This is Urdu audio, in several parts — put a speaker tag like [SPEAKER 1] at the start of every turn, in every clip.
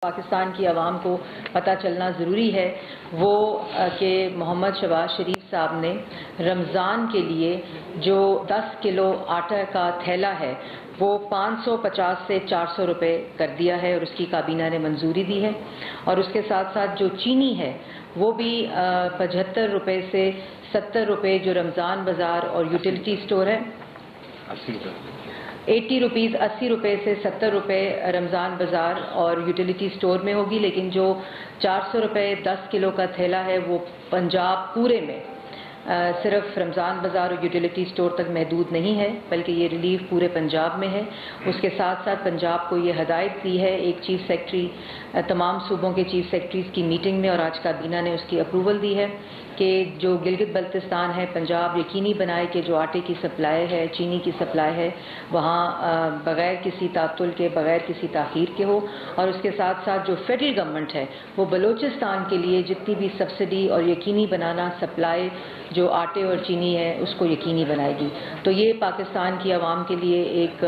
[SPEAKER 1] پاکستان کی عوام کو پتہ چلنا ضروری ہے وہ کہ محمد شہباز شریف صاحب نے رمضان کے لیے جو 10 کلو آٹا کا تھیلا ہے وہ 550 سے 400 روپے کر دیا ہے اور اس کی کابینہ نے منظوری دی ہے، اور اس کے ساتھ ساتھ جو چینی ہے وہ بھی 75 روپے سے 70 روپے جو رمضان بازار اور یوٹیلیٹی سٹور ہے 80 روپیز 80 روپے سے 70 روپے رمضان بازار اور یوٹیلیٹی سٹور میں ہوگی، لیکن جو 400 روپے 10 کلو کا تھیلا ہے وہ پنجاب پورے میں صرف رمضان بازار اور یوٹیلیٹی سٹور تک محدود نہیں ہے، بلکہ یہ ریلیف پورے پنجاب میں ہے۔ اس کے ساتھ ساتھ پنجاب کو یہ ہدایت دی ہے ایک چیف سیکرٹری تمام صوبوں کے چیف سیکرٹریز کی میٹنگ میں، اور آج کابینہ نے اس کی اپروول دی ہے کہ جو گلگت بلتستان ہے پنجاب یقینی بنائے کہ جو آٹے کی سپلائی ہے، چینی کی سپلائی ہے، وہاں بغیر کسی تعطل کے، بغیر کسی تاخیر کے ہو، اور اس کے ساتھ ساتھ جو فیڈرل گورنمنٹ ہے وہ بلوچستان کے لیے جتنی بھی سبسڈی اور یقینی بنانا سپلائی جو آٹے اور چینی ہے اس کو یقینی بنائے گی۔ تو یہ پاکستان کی عوام کے لیے ایک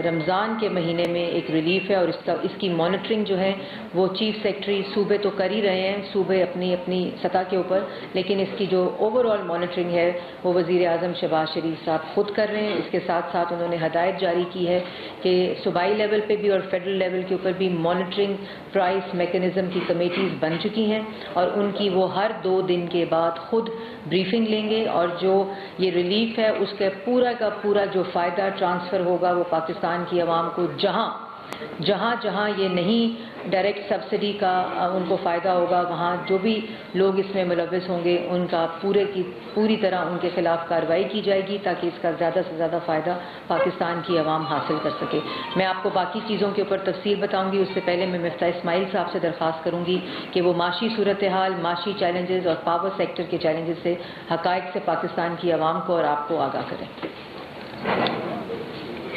[SPEAKER 1] رمضان کے مہینے میں ایک ریلیف ہے، اور اس کی مانیٹرنگ جو ہے وہ چیف سیکرٹری صوبے تو کر ہی رہے ہیں، صوبے اپنی سطح کے اوپر، لیکن اس کی جو اوور آل مانیٹرنگ ہے وہ وزیر اعظم شہباز شریف صاحب خود کر رہے ہیں۔ اس کے ساتھ ساتھ انہوں نے ہدایت جاری کی ہے کہ صوبائی لیول پہ بھی اور فیڈرل لیول کے اوپر بھی مانیٹرنگ پرائس میکنزم کی کمیٹیز بن چکی ہیں، اور ان کی وہ ہر 2 دن کے بعد خود بریفنگ لیں گے، اور جو یہ ریلیف ہے اس کا پورا جو فائدہ ٹرانسفر ہوگا وہ پاکستان کی عوام کو جہاں یہ نہیں ڈائریکٹ سبسڈی کا ان کو فائدہ ہوگا، وہاں جو بھی لوگ اس میں ملوث ہوں گے ان کا پوری طرح ان کے خلاف کارروائی کی جائے گی تاکہ اس کا زیادہ سے زیادہ فائدہ پاکستان کی عوام حاصل کر سکے۔ میں آپ کو باقی چیزوں کے اوپر تفصیل بتاؤں گی، اس سے پہلے میں مفتاح اسماعیل صاحب سے درخواست کروں گی کہ وہ معاشی صورتحال، معاشی چیلنجز اور پاور سیکٹر کے چیلنجز سے حقائق سے پاکستان کی عوام کو اور آپ کو آگاہ کریں۔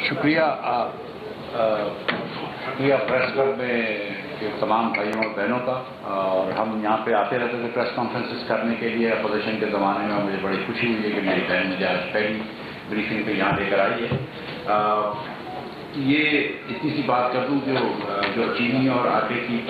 [SPEAKER 2] شکریہ پریس کلب میں کے تمام بھائیوں اور بہنوں کا، اور ہم یہاں پہ آتے رہتے تھے پریس کانفرنسز کرنے کے لیے اپوزیشن کے زمانے میں، مجھے بڑی خوشی ہوئی ہے کہ میری بہن مجھے آج پہلی بریفنگ پہ یہاں لے کر آئی ہے۔ یہ اتنی سی بات کر دوں جو چینی اور آٹے کی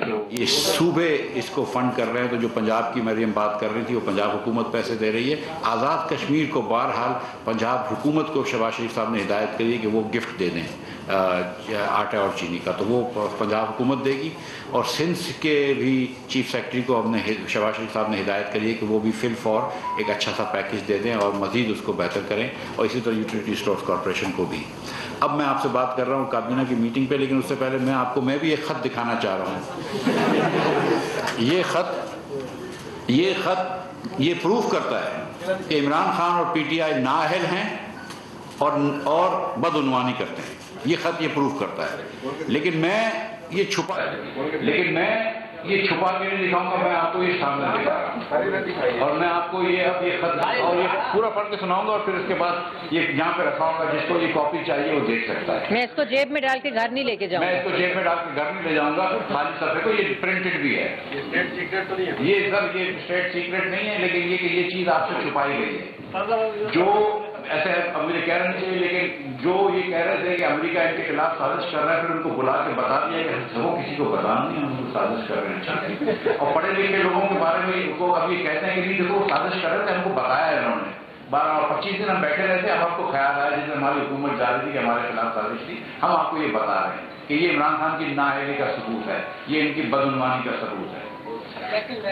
[SPEAKER 2] جو یہ صوبے اس کو فنڈ کر رہے ہیں، تو جو پنجاب کی مریم بات کر رہی تھی وہ پنجاب حکومت پیسے دے رہی ہے۔ آزاد کشمیر کو بہرحال پنجاب حکومت کو شہباز شریف صاحب نے ہدایت کری ہے کہ وہ گفٹ دے دیں آٹا اور چینی کا، تو وہ پنجاب حکومت دے گی، اور سندھ کے بھی چیف سیکرٹری کو ہم نے شہباز شریف صاحب نے ہدایت کری ہے کہ وہ بھی فل فور ایک اچھا سا پیکج دے دیں اور مزید اس کو بہتر کریں، اور اسی طرح یوٹیلیٹی سٹورز کارپوریشن کو بھی۔ اب میں آپ سے بات کر رہا ہوں کابینہ کی میٹنگ پہ، لیکن اس سے پہلے میں بھی ایک خط دکھانا چاہ رہا ہوں۔ یہ خط یہ پروف کرتا ہے کہ عمران خان اور پی ٹی آئی نااہل ہیں اور بدعنوانی کرتے ہیں۔ یہ خط یہ پروف کرتا ہے، لیکن میں یہ چھپا کے نہیں دکھاؤں گا، میں آپ کو یہ سامنے دکھاؤں گا، اور میں آپ کو یہ خط اور یہ پورا پڑھ کے سناؤں گا، اور پھر اس کے بعد یہ یہاں پہ رکھاؤں گا، جس کو یہ کاپی چاہیے وہ دیکھ سکتا ہے۔
[SPEAKER 1] میں اس کو جیب میں ڈال کے گھر نہیں لے کے جاؤں گا،
[SPEAKER 2] میں اس کو جیب میں ڈال کے گھر نہیں لے جاؤں گا، خالی صفحے کو، یہ پرنٹڈ بھی ہے، یہ اسٹیٹ سیکرٹ تو نہیں ہے، یہ سر یہ اسٹیٹ سیکرٹ نہیں ہے، لیکن یہ کہ یہ چیز آپ سے چھپائی گئی ہے۔ جو ایسے اب مجھے کہہ رہے چاہیے، لیکن جو یہ کہہ رہے تھے کہ امریکہ ان کے خلاف سازش کر رہا ہے، پھر ان کو بلا کے بتا دیا کہ وہ کسی کو بتا نہیں ہم کو سازش کر رہے ہیں، اور پڑھے لکھے لوگوں کے بارے میں ان کو اب یہ کہتے ہیں کہ نہیں دیکھو سازش کر رہے تھے، ہم کو بتایا ہے انہوں نے 12 اور 25 دن ہم بیٹھے رہتے، اب آپ کو خیال آیا جس میں ہماری حکومت جا رہی تھی کہ ہمارے خلاف سازش تھی، ہم آپ کو یہ بتا رہے ہیں کہ یہ عمران خان کی نااہلی کا ثبوت ہے، یہ ان کی بدعنوانی کا ثبوت ہے۔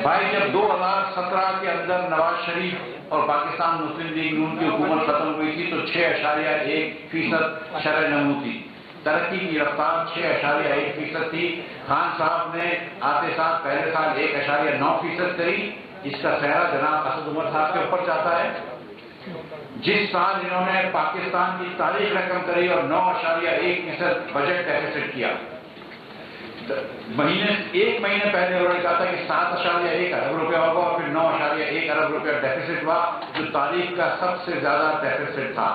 [SPEAKER 2] بھائی جب 2017 کے اندر نواز شریف اور پاکستان مسلم لیگ نون کی حکومت ختم ہوئی تھی تو 6.1% شرح نمو تھی، ترقی کی رفتار 6.1% تھی۔ خان صاحب نے آتے سال پہلے سال 1.9% کری، جس کا سہرا جناب اسد عمر صاحب کے اوپر جاتا ہے۔ جس سال انہوں نے پاکستان کی تاریخ رقم کری اور 9.1% بجٹ ڈیفیسٹ کیا، ایک مہینے پہلے انہوں نے کہا تھا کہ 7.1 ارب روپیہ ہوگا، اور پھر 9.1 ارب روپیہ ڈیفیسٹ ہوا، جو تاریخ کا سب سے زیادہ ڈیفیسٹ تھا۔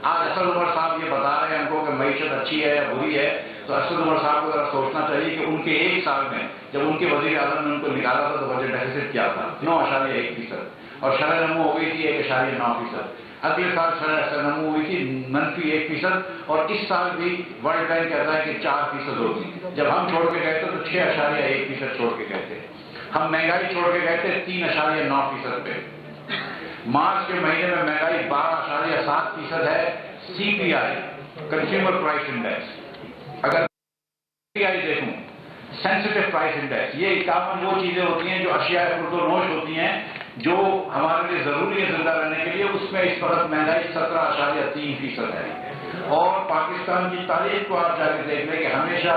[SPEAKER 2] آج اسد عمر صاحب یہ بتا رہے ہیں ہم کو کہ معیشت اچھی ہے یا بری ہے، تو اسد عمر صاحب کو ذرا سوچنا چاہیے کہ ان کے ایک سال میں جب ان کے وزیر اعظم نے ان کو نکالا تھا تو بجٹ ڈیفیسٹ کیا تھا 9.1%، اور شرح نمو ہو گئی تھی 1.9%۔ اگلے سال نمو ہوئی تھی -1%، اور اس سال بھی ورلڈ بینک کہتا ہے کہ 4% ہوگی۔ جب ہم چھوڑ کے گئے تھے تو 6.1% چھوڑ کے گئے تھے۔ ہم مہنگائی چھوڑ کے گئے تھے 3.9% پہ۔ مارچ کے مہینے میں مہنگائی 12.7% ہے۔ CPI کنزیومر پرائس انڈیکس، اگر CPI دیکھوں سینسٹیو پرائس انڈیکس، یہ 51 وہ چیزیں ہوتی ہیں جو اشیاء خرد و نوش ہوتی ہیں جو ہمارے لیے ضروری ہے زندہ رہنے کے لیے، اس میں اس وقت مہنگائی 17.3% ہے۔ اور پاکستان کی تاریخ کو آپ جا کے دیکھ لیں کہ ہمیشہ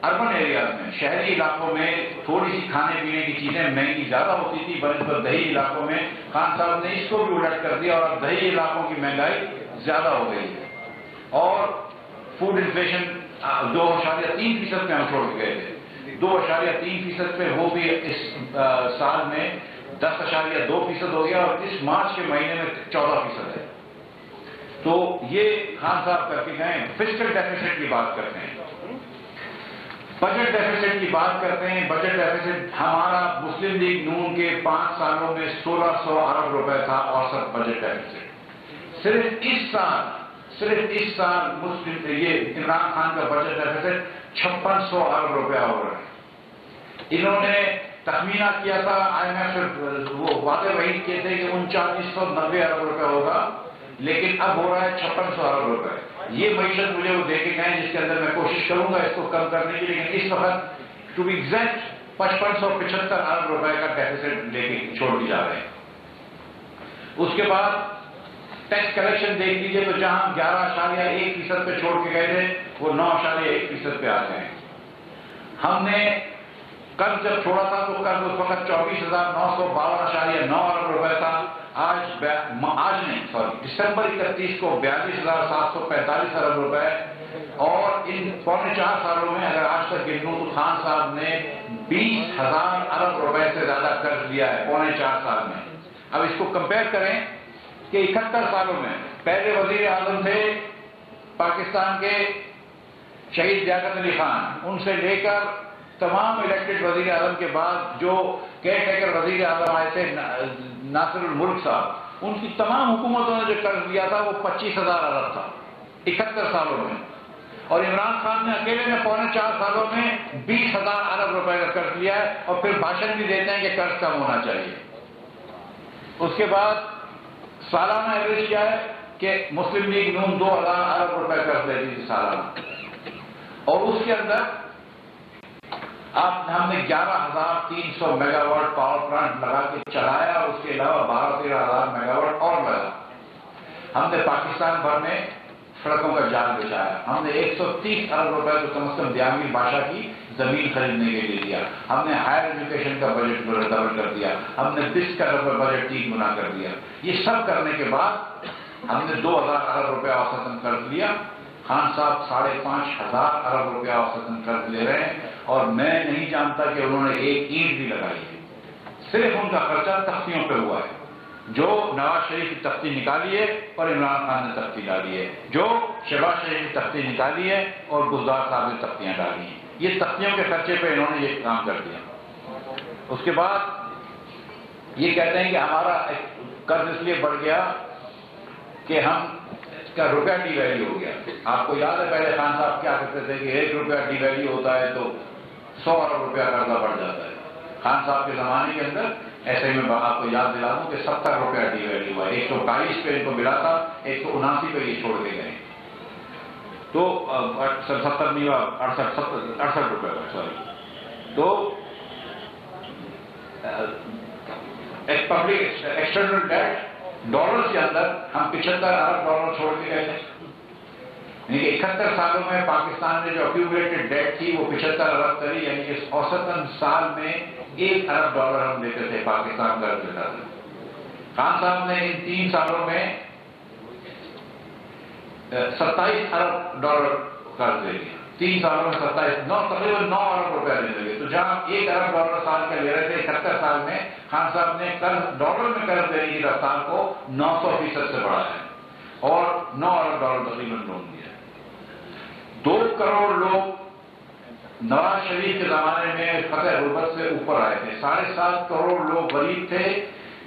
[SPEAKER 2] اربن ایریاز میں، شہری علاقوں میں تھوڑی سی کھانے پینے کی چیزیں مہنگی زیادہ ہوتی تھی بنسبت دیہی علاقوں میں۔ خان صاحب نے اس کو بھی الٹ کر دیا اور اب دیہی علاقوں کی مہنگائی زیادہ ہو گئی ہے، اور فوڈ انفلیشن 2.3% پہ ہم چھوڑ کے گئے تھے، 2.3% پہ وہ بھی اس سال میں 10.2% ہو گیا، اور اس مارچ کے مہینے میں 14% ہے۔ تو یہ خان صاحب کر کے گئے۔ فسکل ڈیفیسٹ کی بات کرتے ہیں، بجٹ ڈیفیسٹ کی بات کرتے ہیں۔ بجٹ ڈیفیسٹ ہمارا مسلم لیگ نون کے 5 سالوں میں 1600 ارب روپے تھا اوسط بجٹ ڈیفیسٹ۔ صرف اس سال مسلم یہ عمران خان کا بجٹ ڈیفیسٹ 5600 ارب روپیہ ہو رہا ہے۔ انہوں نے تخمینہ کیا تھا، IMF وہ وعدے وعید کیے تھے کہ 3990 ارب روپے ہوگا، لیکن اب ہو رہا ہے 5600 ارب روپے۔ یہ معیشت مجھے وہ دے کے گئے جس کے اندر میں کوشش کروں گا اس کو کم کرنے کی، لیکن اس وقت ٹو بی ایگزیکٹ 5575 ارب روپے کا ڈیفیسٹ لے کے چھوڑ دی جا رہے ہیں۔ اس کے بعد ٹیکس کلیکشن دیکھ لیجیے تو جہاں 11.1% پہ چھوڑ کے گئے تھے وہ 9.1% پہ آ گئے ہیں۔ ہم نے قرض جب چھوڑا تھا تو قرض اس وقت 24,952.9 ارب روپے تھا، دسمبر 31 کو 42,745 ارب روپے، اور ان 3.25 سالوں میں اگر آج تک گنوں تو خان صاحب نے 20,000 ارب روپے سے زیادہ قرض لیا ہے 3.25 سال میں۔ اب اس کو کمپیئر کریں کہ 71 سالوں میں پہلے وزیر اعظم تھے پاکستان کے شہید لیاقت علی خان، ان سے لے کر تمام الیکٹڈ وزیر اعظم کے بعد جو کیئر ٹیکر وزیر اعظم آئے تھے ناصر الملک صاحب، ان کی تمام حکومتوں نے جو قرض لیا تھا وہ 25,000 ارب تھا 71 سالوں میں، اور عمران خان نے اکیلے نے 4.25 سالوں میں 20,000 ارب روپے کا قرض لیا ہے، اور پھر بھاشن بھی دیتے ہیں کہ قرض کم ہونا چاہیے۔ اس کے بعد سالانہ ایوریج کیا ہے کہ مسلم لیگ نون 2,000 ارب روپے قرض لیتی تھی سالانہ، اور اس کے اندر ہم نے 11,300 میگا واٹ پاور پلانٹ لگا کے چلایا، اور اس کے علاوہ 12-13 ہزار میگا واٹ اور لگا۔ ہم نے پاکستان بھر میں سڑکوں کا جال بچھایا، ہم نے 130 ارب روپے تو کم از کم دیامیر بادشاہ کی زمین خریدنے کے لیے دیا، ہم نے ہائر ایجوکیشن کا بجٹ ڈبل کر دیا، ہم نے BIS کا بجٹ 3 گنا کر دیا۔ یہ سب کرنے کے بعد ہم نے 2,000 ارب روپے اوسطاً قرض لیا۔ خان صاحب 5,500 ارب روپیہ اوسطاً قرض لے رہے ہیں، اور میں نہیں جانتا کہ انہوں نے ایک اینٹ بھی لگائی ہے، صرف ان کا خرچہ تختیوں پہ ہوا ہے۔ جو نواز شریف کی تختی نکالی ہے اور عمران خان نے تختی ڈالی ہے، جو شہباز شریف کی تختی نکالی ہے اور گلزار صاحب نے تختیاں ڈالی ہیں، یہ تختیوں کے خرچے پہ انہوں نے یہ کام کر دیا۔ اس کے بعد یہ کہتے ہیں کہ ہمارا قرض اس لیے بڑھ گیا کہ ہم کا روپیہ ڈی ویلیو ہو گیا۔ آپ کو یاد ہے پہلے خان صاحب کیا کہتے تھے کہ 1 روپیہ ڈی ویلیو ہوتا ہے تو 100 ارب روپیہ قرضہ بڑھ جاتا ہے۔ خان صاحب کے زمانے کے اندر ایسے ہی میں آپ کو یاد دلا دوں کہ 70 روپیہ ڈی ویلیو ہوا، 122 پہ ان کو ملا تھا، 179 پہ یہ چھوڑ کے گئے، تو 70 نہیں ہوا، 68 روپے کا، سوری۔ تو ایک پبلک ایکسٹرنل ڈیٹ ڈالر کے اندر ہم 75 ارب ڈالر چھوڑ کے گئے تھے، یعنی کہ 71 سالوں میں پاکستان نے جو ایکیومولیٹڈ ڈیٹ تھی وہ 75 ارب کری، یعنی کہ اوسطاً سال میں 1 ارب ڈالر ہم دیتے تھے پاکستان قرض لیتا تھا۔ خان صاحب نے ان 3 سالوں میں 27 ارب ڈالر قرض دے دیا، 3 سالوں میں 27، تقریباً 9 ارب روپیہ دینے لگے۔ تو جہاں 1 ارب ڈالر سال کا لے رہے تھے 71 سال میں، خان صاحب نے ڈالر میں قرض دینے کی رفتار کو 900% سے بڑھایا ہے، اور 9 ارب ڈالر تقریباً لون دیا۔ 2 کروڑ لوگ نواز شریف کے زمانے میں فتح غربت سے اوپر آئے تھے، 7.5 کروڑ لوگ غریب تھے،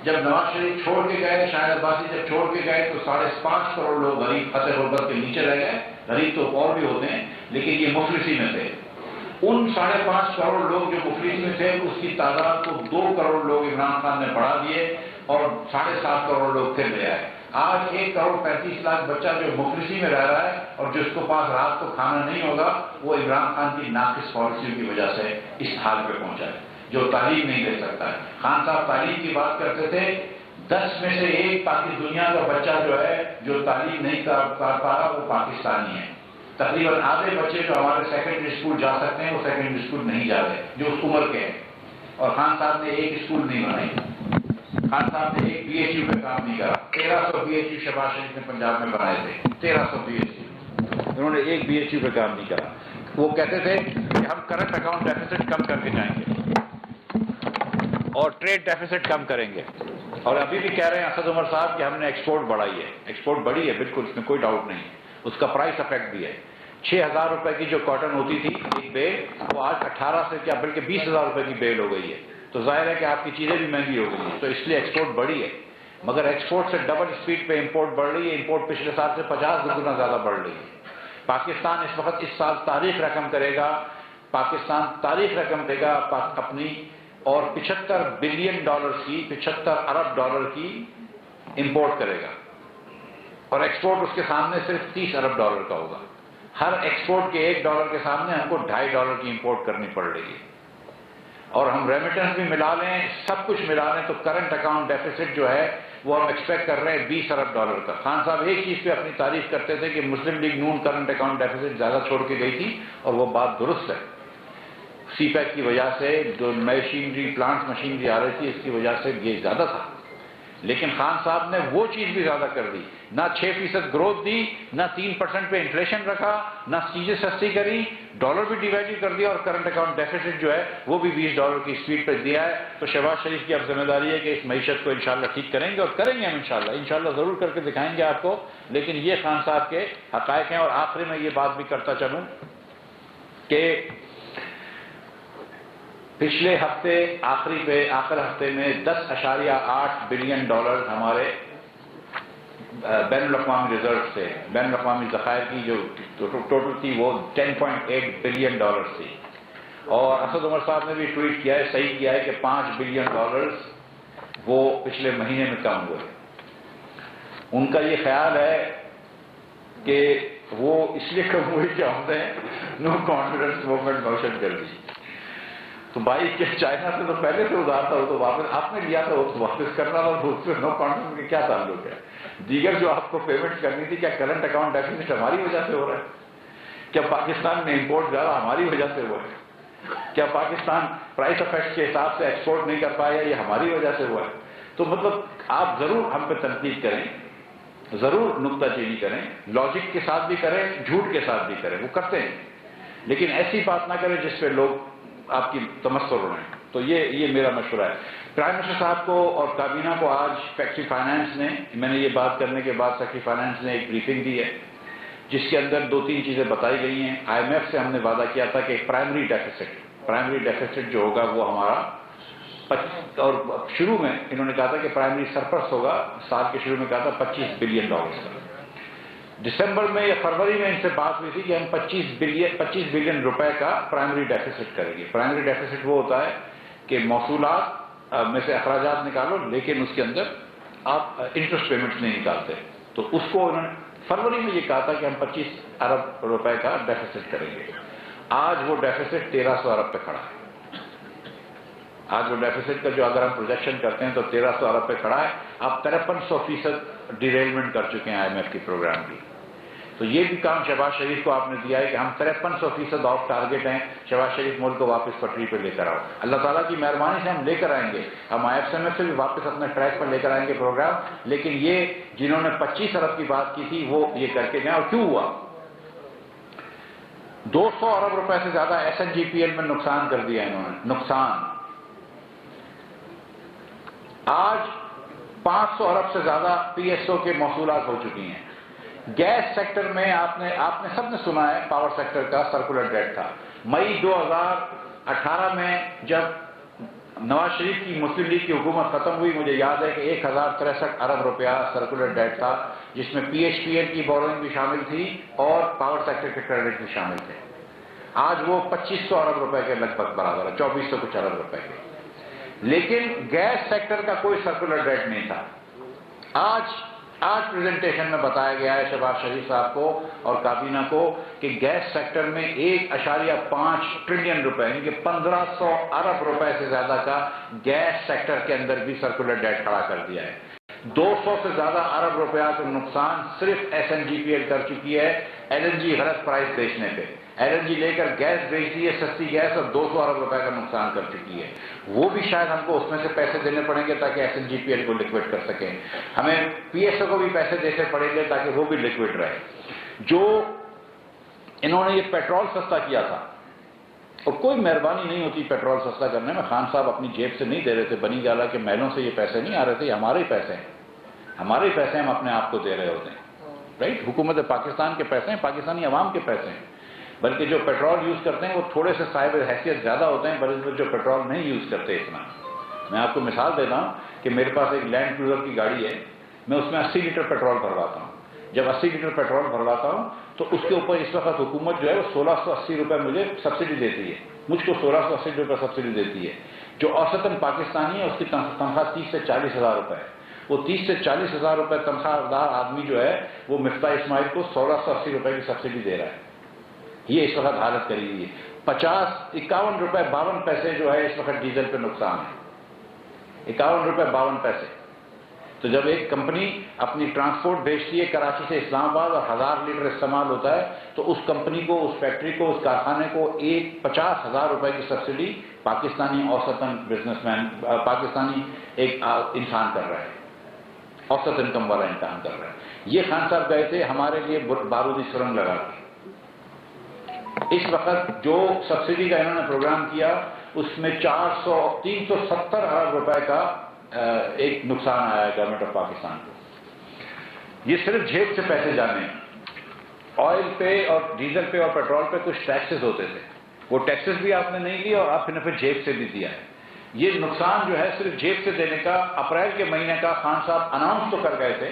[SPEAKER 2] جب نواز شریف چھوڑ کے گئے، شاہد عباسی جب چھوڑ کے گئے تو 5.5 کروڑ لوگ غریب خط غربت کے نیچے رہ گئے. غریب تو اور بھی ہوتے ہیں لیکن یہ مفلسی میں تھے. ان 5.5 کروڑ لوگ جو مفلسی میں تھے اس کی تعداد کو 2 کروڑ لوگ عمران خان نے بڑھا دیے اور 7.5 کروڑ لوگ پھر لے آئے. آج 1 کروڑ 35 لاکھ بچہ جو مفلسی میں رہ رہا ہے اور جس کو پاس رات کو کھانا نہیں ہوگا، وہ عمران خان کی ناقص پالیسیوں کی وجہ سے اس حال پہ پہنچا ہے، جو تعلیم نہیں دے سکتا ہے. خان صاحب تعلیم کی بات کرتے تھے، 10 میں سے 1 پاکی دنیا کا بچہ جو ہے جو تعلیم نہیں کر پا رہا وہ پاکستانی ہے. تقریباً آدھے بچے جو ہمارے سیکنڈری اسکول جا سکتے ہیں وہ سیکنڈری اسکول نہیں جا رہے جو اس عمر کے ہیں. اور خان صاحب نے 1 اسکول نہیں بنائی، خان صاحب نے 1 BHU پہ کام نہیں کرا. 1300 BHU شہباز شریف نے پنجاب میں بنائے تھے، 1300 BHU. انہوں نے 1 BHU پہ کام نہیں کرا. وہ کہتے تھے کہ ہم کرنٹ اکاؤنٹ ڈیفیسٹ کم کر کے جائیں گے اور ٹریڈ ڈیفیسٹ کم کریں گے. اور ابھی بھی کہہ رہے ہیں اسد عمر صاحب کہ ہم نے ایکسپورٹ بڑھائی ہے. ایکسپورٹ بڑھی ہے بالکل، اس میں کوئی ڈاؤٹ نہیں. اس کا پرائس افیکٹ بھی ہے. 6,000 روپے کی جو کاٹن ہوتی تھی ایک بیل، وہ آج 18 سے کیا بلکہ 20,000 روپے کی بیل ہو گئی ہے. تو ظاہر ہے کہ آپ کی چیزیں بھی مہنگی ہو گئی ہیں، تو اس لیے ایکسپورٹ بڑھی ہے. مگر ایکسپورٹ سے ڈبل اسپیڈ پہ امپورٹ بڑھ رہی ہے. امپورٹ پچھلے سال سے 50 گنا زیادہ بڑھ رہی ہے. پاکستان اس وقت اس سال تاریخ رقم کرے گا، پاکستان تاریخ رقم دے گا اپنی، اور $75 بلین کی، 75 ارب ڈالر کی امپورٹ کرے گا. اور ایکسپورٹ اس کے سامنے صرف $30 ارب کا ہوگا. ہر ایکسپورٹ کے $1 کے سامنے ہم کو $2.5 کی امپورٹ کرنی پڑ رہی ہے. اور ہم ریمیٹنس بھی ملا لیں، سب کچھ ملا لیں تو کرنٹ اکاؤنٹ ڈیفیسٹ جو ہے وہ ہم ایکسپیکٹ کر رہے ہیں $20 ارب کا. خان صاحب ایک چیز پہ اپنی تعریف کرتے تھے کہ مسلم لیگ نون کرنٹ اکاؤنٹ ڈیفیسٹ زیادہ چھوڑ کے گئی تھی، اور وہ بات درست ہے. سی پیک کی وجہ سے جو مشینری پلانٹ مشینری آ رہی تھی اس کی وجہ سے یہ زیادہ تھا. لیکن خان صاحب نے وہ چیز بھی زیادہ کر دی، نہ 6% گروتھ دی، نہ 3% پہ انفلیشن رکھا، نہ چیزیں سستی کری، ڈالر بھی ڈی ویلیو کر دیا، اور کرنٹ اکاؤنٹ ڈیفیسٹ جو ہے وہ بھی $20 کی اسپیڈ پہ دیا ہے. تو شہباز شریف کی اب ذمہ داری ہے کہ اس معیشت کو انشاءاللہ ٹھیک کریں گے، اور کریں گے ہم انشاءاللہ ضرور کر کے دکھائیں گے آپ کو. لیکن یہ خان صاحب کے حقائق ہیں. اور آخری میں یہ بات بھی کرتا چلوں کہ پچھلے ہفتے آخر ہفتے میں $10.8 بلین ہمارے بین الاقوامی ریزرو سے، بین الاقوامی ذخائر کی جو ٹوٹل تھی وہ $10.8 بلین تھی. اور اسد عمر صاحب نے بھی ٹویٹ کیا ہے، صحیح کیا ہے کہ $5 بلین وہ پچھلے مہینے میں کم ہوئے. ان کا یہ خیال ہے کہ وہ اس لیے کم ہوئے کہ ہم نے نو کانفیڈنس موومنٹ موشن کر دی. تو بھائی کہ چائنا سے تو پہلے سے ادھار تھا، وہ تو واپس آپ نے لیا تھا، وہ تو واپس کرنا تھا، تو اس سے نو کانفیڈنس کا کیا تعلق ہے؟ دیگر جو آپ کو پیمنٹ کرنی تھی، کیا کرنٹ اکاؤنٹ ڈیفیسٹ ہماری وجہ سے ہو رہا ہے؟ کیا پاکستان میں امپورٹ زیادہ ہماری وجہ سے ہوا ہے؟ کیا پاکستان پرائس افیکٹ کے حساب سے ایکسپورٹ نہیں کر پایا، یہ ہماری وجہ سے ہوا ہے؟ تو مطلب آپ ضرور ہم پہ تنقید کریں، ضرور نکتہ چینی کریں، لاجک کے ساتھ بھی کریں، جھوٹ کے ساتھ بھی کریں، وہ کرتے ہیں، لیکن ایسی بات نہ کریں جس پہ لوگ آپ کی تمسخر ہو رہے ہیں. تو یہ میرا مشورہ ہے. پرائم منسٹر صاحب کو اور کابینہ کو آج سیکریٹری فائنانس نے، میں نے یہ بات کرنے کے بعد سیکریٹری فائنانس نے ایک بریفنگ دی ہے جس کے اندر 2-3 چیزیں بتائی گئی ہیں. IMF سے ہم نے وعدہ کیا تھا کہ پرائمری ڈیفیسٹ جو ہوگا وہ ہمارا، اور شروع میں انہوں نے کہا تھا کہ پرائمری سرپلس ہوگا، سال کے شروع میں کہا تھا $25 بلین کا. دسمبر میں یا فروری میں ان سے بات ہوئی تھی کہ ہم $25 بلین کا پرائمری ڈیفیسٹ کریں گے. پرائمری ڈیفیسٹ وہ ہوتا ہے کہ موصولات میں سے اخراجات نکالو لیکن اس کے اندر آپ انٹرسٹ پیمنٹس نہیں نکالتے. تو اس کو انہوں نے فروری میں یہ کہا تھا کہ ہم $25 ارب کا ڈیفیسٹ کریں گے. آج وہ ڈیفیسٹ 1300 ارب پہ کھڑا ہے. آج وہ ڈیفیسٹ کا جو اگر ہم پروجیکشن کرتے ہیں تو 1300 ارب پہ کھڑا ہے. آپ 53% ڈیریلمنٹ کر چکے ہیں IMF کے پروگرام کی. تو یہ بھی کام شہباز شریف کو آپ نے دیا ہے کہ ہم 53% آف ٹارگیٹ ہیں. شہباز شریف ملک کو واپس پٹری پہ لے کر آؤ. اللہ تعالیٰ کی مہربانی سے ہم لے کر آئیں گے. ہم IFMF سے بھی واپس اپنے ٹریک پر لے کر آئیں گے پروگرام. لیکن یہ جنہوں نے 25 ارب کی بات کی تھی وہ یہ کر کے گئے. اور کیوں ہوا؟ 200 ارب روپے سے زیادہ SNGPL میں نقصان کر دیا انہوں نے. نقصان آج 500 ارب سے زیادہ PSO کے موصولات ہو چکی ہیں. گیس سیکٹر میں آپ نے سب نے سنا ہے پاور سیکٹر کا سرکولر ڈیٹ تھا. مئی 2018 میں جب نواز شریف کی مسلم لیگ کی حکومت ختم ہوئی، مجھے یاد ہے کہ 1063 ارب روپیہ سرکولر ڈیٹ تھا، جس میں پی ایچ پی ایل کی بورنگ بھی شامل تھی اور پاور سیکٹر کے کریڈٹ بھی شامل تھے۔ آج وہ 2500 ارب روپے کے لگ بھگ برابر ہے، 2400 کچھ ارب روپے کے۔ لیکن گیس سیکٹر کا کوئی سرکولر ڈیٹ نہیں تھا۔ آج پریزنٹیشن میں بتایا گیا ہے شہباز شریف صاحب کو اور کابینہ کو کہ گیس سیکٹر میں 1.5 ٹریلین روپے یعنی کہ 1500 ارب روپے سے زیادہ کا گیس سیکٹر کے اندر بھی سرکولر ڈیٹ کھڑا کر دیا ہے۔ 200 سے زیادہ ارب روپیہ کا نقصان صرف S N G P L کر چکی ہے ایل این جی غلط پرائز بیچنے پہ۔ ایل این جی لے کر گیس بیچ دی ہے سستی گیس اور 200 ارب روپے کا نقصان کر چکی ہے۔ وہ بھی شاید ہم کو اس میں سے پیسے دینے پڑیں گے تاکہ S N G P L کو لکوڈ کر سکیں، ہمیں پی ایس او کو بھی پیسے دینے پڑیں گے تاکہ وہ بھی لکوڈ رہے۔ جو انہوں نے یہ پیٹرول سستا کیا تھا، اور کوئی مہربانی نہیں ہوتی پیٹرول سستا کرنے میں، خان صاحب اپنی جیب سے نہیں دے رہے تھے، بنی گالا کے محلوں سے یہ پیسے نہیں آ رہے تھے، ہمارے ہی پیسے ہیں، ہمارے ہی پیسے ہم اپنے آپ کو دے رہے ہوتے ہیں، رائٹ؟ حکومت پاکستان کے پیسے ہیں، پاکستانی عوام کے پیسے ہیں، بلکہ جو پیٹرول یوز کرتے ہیں وہ تھوڑے سے صاحب حیثیت زیادہ ہوتے ہیں بلکہ جو پیٹرول نہیں یوز کرتے اتنا۔ میں آپ کو مثال دیتا ہوں کہ میرے پاس ایک لینڈ کروزر کی گاڑی ہے، میں اس میں 80 لیٹر پیٹرول بھرواتا ہوں۔ جب 80 لیٹر پیٹرول بھرواتا ہوں تو اس کے اوپر اس وقت حکومت جو ہے وہ 1680 روپے مجھے سبسڈی دیتی ہے، مجھ کو 1680 روپے سبسڈی دیتی ہے، جو اوسطاً پاکستانی ہے اس کی تنخواہ 30 سے 40 ہزار روپے ہے۔ وہ 30 سے 40 ہزار روپے تنخواہ دار آدمی جو ہے وہ مفتاح اسماعیل کو 1680 روپے کی سبسڈی دے رہا ہے۔ یہ اس وقت حالت کری ہوئی ہے۔ 51 روپے 52 پیسے جو ہے اس وقت ڈیزل پہ نقصان ہے، 51 روپے 52 پیسے۔ تو جب ایک کمپنی اپنی ٹرانسپورٹ بھیجتی ہے کراچی سے اسلام آباد اور 1000 لیٹر استعمال ہوتا ہے تو اس کمپنی کو، اس فیکٹری کو، اس کارخانے کو 50,000 روپے کی سبسڈی پاکستانی اوسطاً بزنس مین، پاکستانی ایک انسان کر رہا ہے، اوسط انکم والا انسان کر رہا ہے۔ یہ خان صاحب گئے تھے ہمارے لیے بارودی سرنگ لگا کے۔ اس وقت جو سبسڈی کا انہوں نے پروگرام کیا اس میں 370 ارب روپے کا ایک نقصان آیا ہے گورنمنٹ آف پاکستان کو۔ یہ صرف جیب سے پیسے جانے ہیں۔ آئل پہ اور ڈیزل پہ اور پیٹرول پہ کچھ ٹیکسز ہوتے تھے، وہ ٹیکسز بھی آپ نے نہیں لیے اور آپ نے پھر جیب سے بھی دیا ہے۔ یہ نقصان جو ہے صرف جیب سے دینے کا اپریل کے مہینے کا خان صاحب اناؤنس تو کر گئے تھے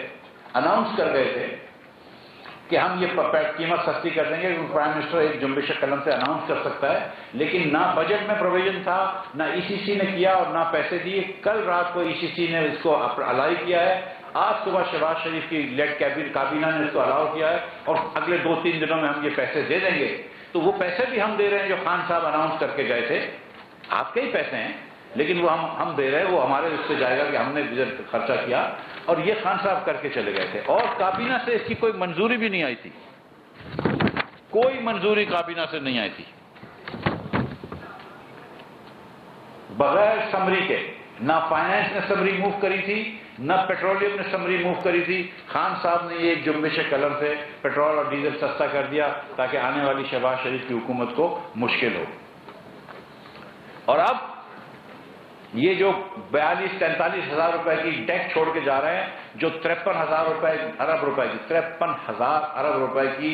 [SPEAKER 2] کہ ہم یہ قیمت سستی کر دیں گے، پرائم منسٹر ایک جنبش قلم سے اناؤنس کر سکتا ہے، لیکن نہ بجٹ میں پروویژن تھا، نہ ای سی سی نے کیا اور نہ پیسے دیے۔ کل رات کو ای سی سی نے اس کو الائی کیا ہے، آج صبح شہباز شریف کی لیڈ کابینہ نے اس کو الاؤ کیا ہے اور اگلے 2-3 دنوں میں ہم یہ پیسے دے دیں گے۔ تو وہ پیسے بھی ہم دے رہے ہیں جو خان صاحب اناؤنس کر کے گئے تھے، آپ کے ہی پیسے ہیں لیکن وہ ہم دے رہے ہیں، وہ ہمارے اس سے جائے گا کہ ہم نے خرچہ کیا اور یہ خان صاحب کر کے چلے گئے تھے اور کابینہ سے اس کی کوئی منظوری بھی نہیں آئی تھی، کوئی منظوری کابینہ سے نہیں آئی تھی۔ بغیر سمری کے نہ فائنانس نے سمری موو کری تھی، نہ پیٹرولیم نے سمری موو کری تھی۔ خان صاحب نے یہ ایک جنبش قلم سے پیٹرول اور ڈیزل سستا کر دیا تاکہ آنے والی شہباز شریف کی حکومت کو مشکل ہو۔ اور اب یہ جو 42-43 ہزار روپے کی ڈیٹ چھوڑ کے جا رہے ہیں، جو 53,000 ارب روپے کی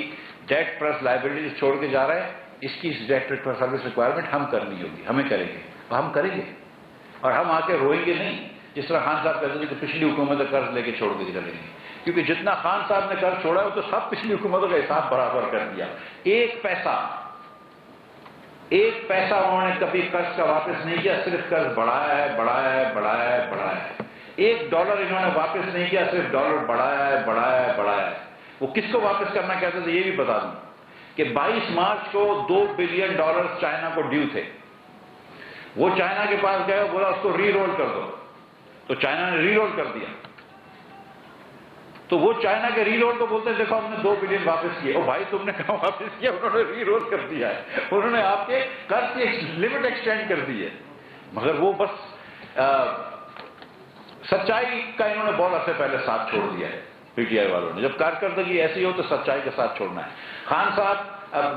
[SPEAKER 2] ڈیٹ پلس لائبلٹیز چھوڑ کے جا رہے ہیں، اس کی ڈیٹ سروس ریکوائرمنٹ ہم کرنی ہوگی، ہمیں کریں گے، ہم کریں گے اور ہم آ کے روئیں گے نہیں جس طرح خان صاحب کہتے تھے کہ پچھلی حکومت قرض لے کے چھوڑ کے چلیں گے، کیونکہ جتنا خان صاحب نے قرض چھوڑا ہے وہ تو سب پچھلی حکومتوں کا حساب برابر کر دیا۔ ایک پیسہ انہوں نے کبھی قرض کا واپس نہیں کیا، صرف قرض بڑھایا ہے۔ $1 انہوں نے واپس نہیں کیا، صرف ڈالر بڑھایا ہے۔ وہ کس کو واپس کرنا کہتے تھے یہ بھی بتا دوں کہ 22 مارچ کو $2 بلین چائنا کو ڈیو تھے۔ وہ چائنا کے پاس گئے، بولا اس کو ری رول کر دو، تو چائنا نے ری رول کر دیا۔ تو وہ چائنا کے ری رول کو بولتے ہیں دیکھو ہم نے 2 بلین واپس کیے۔ او بھائی تم نے کہاں واپس کیا؟ انہوں نے ری رول کر دیا ہے، انہوں نے آپ کے قرض کی لمٹ ایکسٹینڈ کر دی ہے۔ مگر وہ بس سچائی کا انہوں نے بہت عرصے پہلے ساتھ چھوڑ دیا ہے پی ٹی آئی والوں نے۔ جب کارکردگی ایسی ہو تو سچائی کے ساتھ چھوڑنا ہے۔ خان صاحب،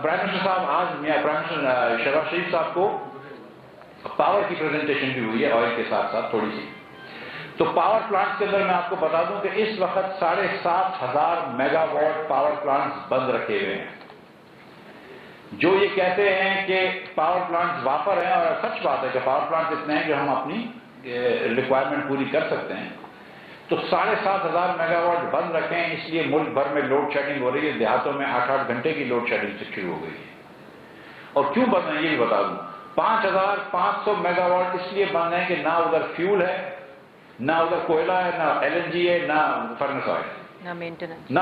[SPEAKER 2] پرائم منسٹر صاحب، آج پرائم منسٹر شہباز شریف صاحب کو پاور کی پریزنٹیشن بھی ہوئی ہے آئل کے ساتھ ساتھ تھوڑی سی۔ تو پاور پلانٹس کے اندر میں آپ کو بتا دوں کہ اس وقت 7,500 میگا واٹ پاور پلانٹس بند رکھے ہوئے ہیں۔ جو یہ کہتے ہیں کہ پاور پلانٹس وافر ہیں، اور سچ بات ہے کہ پاور پلانٹس اتنے ہیں کہ ہم اپنی ریکوائرمنٹ پوری کر سکتے ہیں، تو 7,500 میگا واٹ بند رکھیں، اس لیے ملک بھر میں لوڈ شیڈنگ ہو رہی ہے، دیہاتوں میں 8 گھنٹے کی لوڈ شیڈنگ سے شروع ہو گئی ہے۔ اور کیوں بند ہے یہ بھی بتا دوں، 5,500 میگا واٹ اس لیے بند ہے کہ نہ ادھر فیول ہے، نہ ادھر کوئلہ ہے، نہ LNG ہے، نہ فرنس آئل،
[SPEAKER 1] نہ مینٹیننس،
[SPEAKER 2] نہ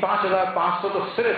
[SPEAKER 2] 5,500 تو صرف